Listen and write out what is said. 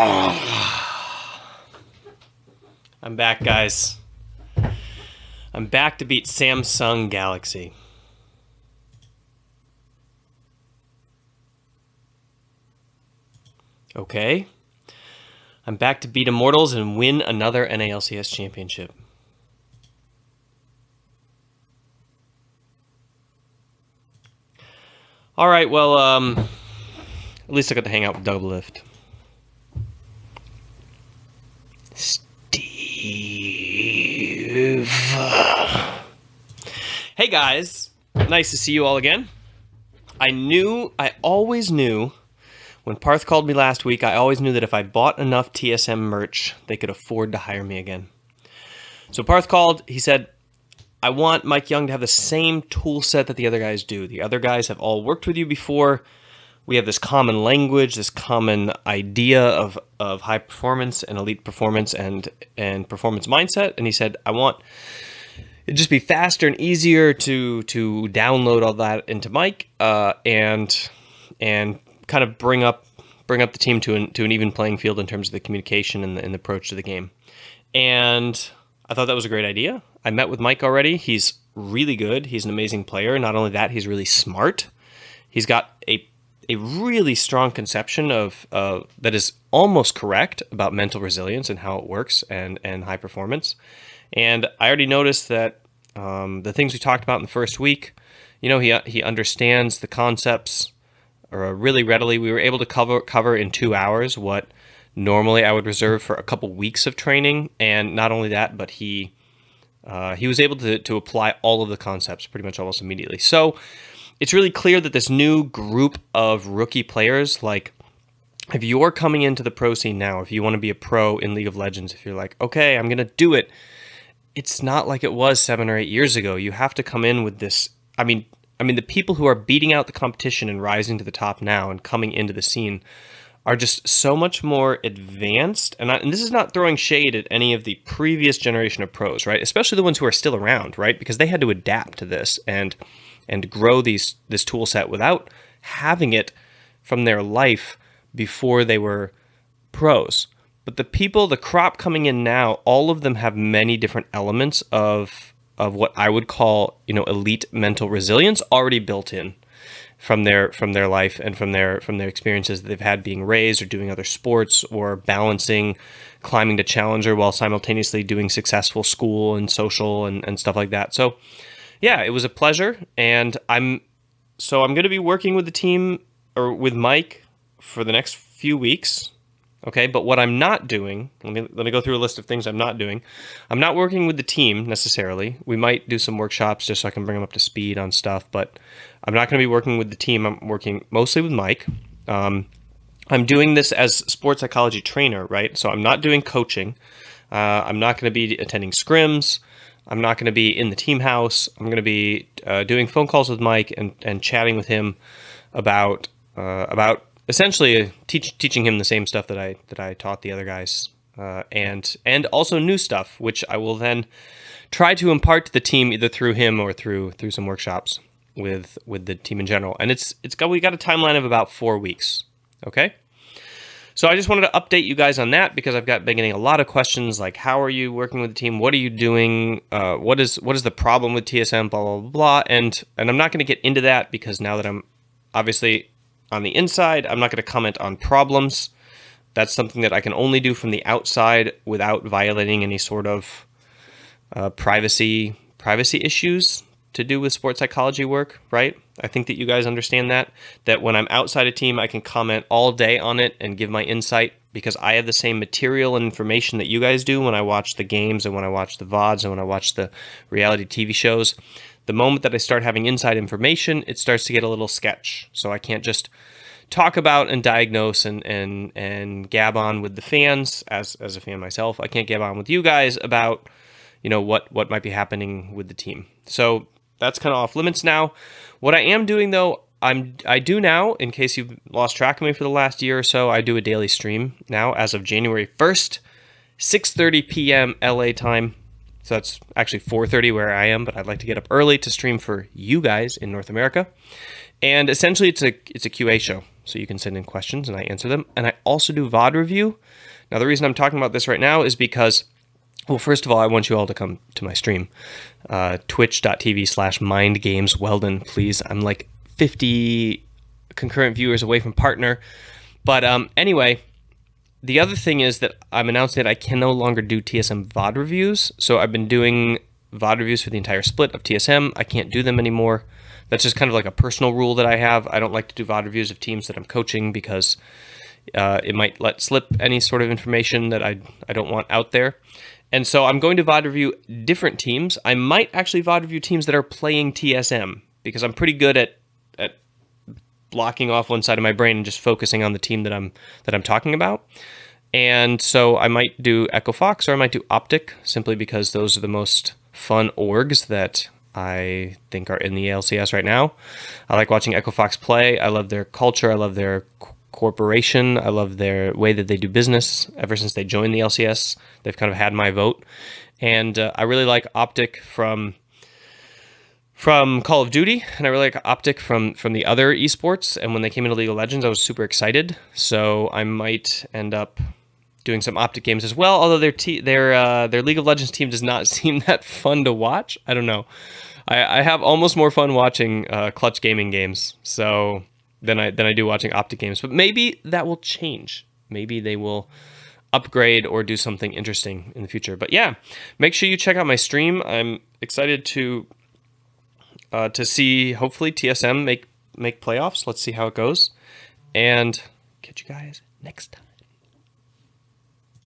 I'm back, guys. I'm back to beat Samsung Galaxy. Okay. I'm back to beat Immortals and win another NALCS championship. All right, well, at least I got to hang out with Doublelift. Steve. Hey, guys. Nice to see you all again. I always knew, when Parth called me last week, I always knew that if I bought enough TSM merch, they could afford to hire me again. So Parth called, he said, I want Mike Young to have the same tool set that the other guys do. The other guys have all worked with you before. We have this common language, this common idea of high performance and elite performance and performance mindset. And he said, I want it just be faster and easier to download all that into Mike and kind of bring up the team to an even playing field in terms of the communication and the approach to the game. And I thought that was a great idea. I met with Mike already. He's really good. He's an amazing player. Not only that, he's really smart. He's got a really strong conception of that is almost correct about mental resilience and how it works and high performance. And I already noticed that the things we talked about in the first week, he understands the concepts really readily. We were able to cover in 2 hours what normally I would reserve for a couple weeks of training. And not only that, but he was able to apply all of the concepts pretty much almost immediately. So it's really clear that this new group of rookie players, like if you're coming into the pro scene now, if you want to be a pro in League of Legends, if you're like, okay, I'm going to do it, it's not like it was 7 or 8 years ago. You have to come in with this. I mean, the people who are beating out the competition and rising to the top now and coming into the scene are just so much more advanced. And this is not throwing shade at any of the previous generation of pros, right? Especially the ones who are still around, right? Because they had to adapt to this and grow this tool set without having it from their life before they were pros. But the crop coming in now, all of them have many different elements of what I would call, elite mental resilience already built in from their life and from their experiences that they've had being raised or doing other sports or balancing climbing to challenger while simultaneously doing successful school and social and stuff like that. So yeah, it was a pleasure, and I'm going to be working with the team or with Mike for the next few weeks. Okay, but what I'm not doing, let me go through a list of things I'm not doing. I'm not working with the team necessarily. We might do some workshops just so I can bring them up to speed on stuff, but I'm not going to be working with the team. I'm working mostly with Mike. I'm doing this as sports psychology trainer, right? So I'm not doing coaching. I'm not going to be attending scrims. I'm not going to be in the team house. I'm going to be doing phone calls with Mike and chatting with him about essentially teaching him the same stuff that I taught the other guys, and also new stuff, which I will then try to impart to the team either through him or through some workshops with the team in general. And we got a timeline of about 4 weeks. Okay. So I just wanted to update you guys on that because I've been getting a lot of questions like, how are you working with the team? What are you doing? What is the problem with TSM? Blah, blah, blah, blah. And I'm not going to get into that because now that I'm obviously on the inside, I'm not going to comment on problems. That's something that I can only do from the outside without violating any sort of privacy issues to do with sports psychology work, right? I think that you guys understand that when I'm outside a team, I can comment all day on it and give my insight because I have the same material and information that you guys do when I watch the games and when I watch the VODs and when I watch the reality TV shows. The moment that I start having inside information, it starts to get a little sketch. So I can't just talk about and diagnose and gab on with the fans as a fan myself. I can't gab on with you guys about, what might be happening with the team. So that's kind of off limits now. What I am doing though, I do now, in case you've lost track of me for the last year or so, I do a daily stream now as of January 1st, 6:30 p.m. LA time. So that's actually 4:30 where I am, but I'd like to get up early to stream for you guys in North America. And essentially it's a QA show. so you can send in questions and I answer them. And I also do VOD review. Now, the reason I'm talking about this right now is because, well, first of all, I want you all to come to my stream, twitch.tv/mindgamesweldon, please. I'm like 50 concurrent viewers away from partner. But anyway, the other thing is that I'm announcing that I can no longer do TSM VOD reviews. So I've been doing VOD reviews for the entire split of TSM. I can't do them anymore. That's just kind of like a personal rule that I have. I don't like to do VOD reviews of teams that I'm coaching because it might let slip any sort of information that I don't want out there. And so I'm going to VOD review different teams. I might actually VOD review teams that are playing TSM because I'm pretty good at blocking off one side of my brain and just focusing on the team that I'm talking about. And so I might do Echo Fox or I might do Optic, simply because those are the most fun orgs that I think are in the ALCS right now. I like watching Echo Fox play. I love their culture. I love their corporation. I love their way that they do business. Ever since they joined the LCS, they've kind of had my vote. And I really like Optic from Call of Duty, and I really like Optic from the other esports. And when they came into League of Legends, I was super excited. So I might end up doing some Optic games as well. Although their League of Legends team does not seem that fun to watch. I don't know. I have almost more fun watching Clutch Gaming games than I do watching Optic games. But maybe that will change. Maybe they will upgrade or do something interesting in the future. But yeah, make sure you check out my stream. I'm excited to see hopefully TSM make playoffs. Let's see how it goes, and catch you guys next time.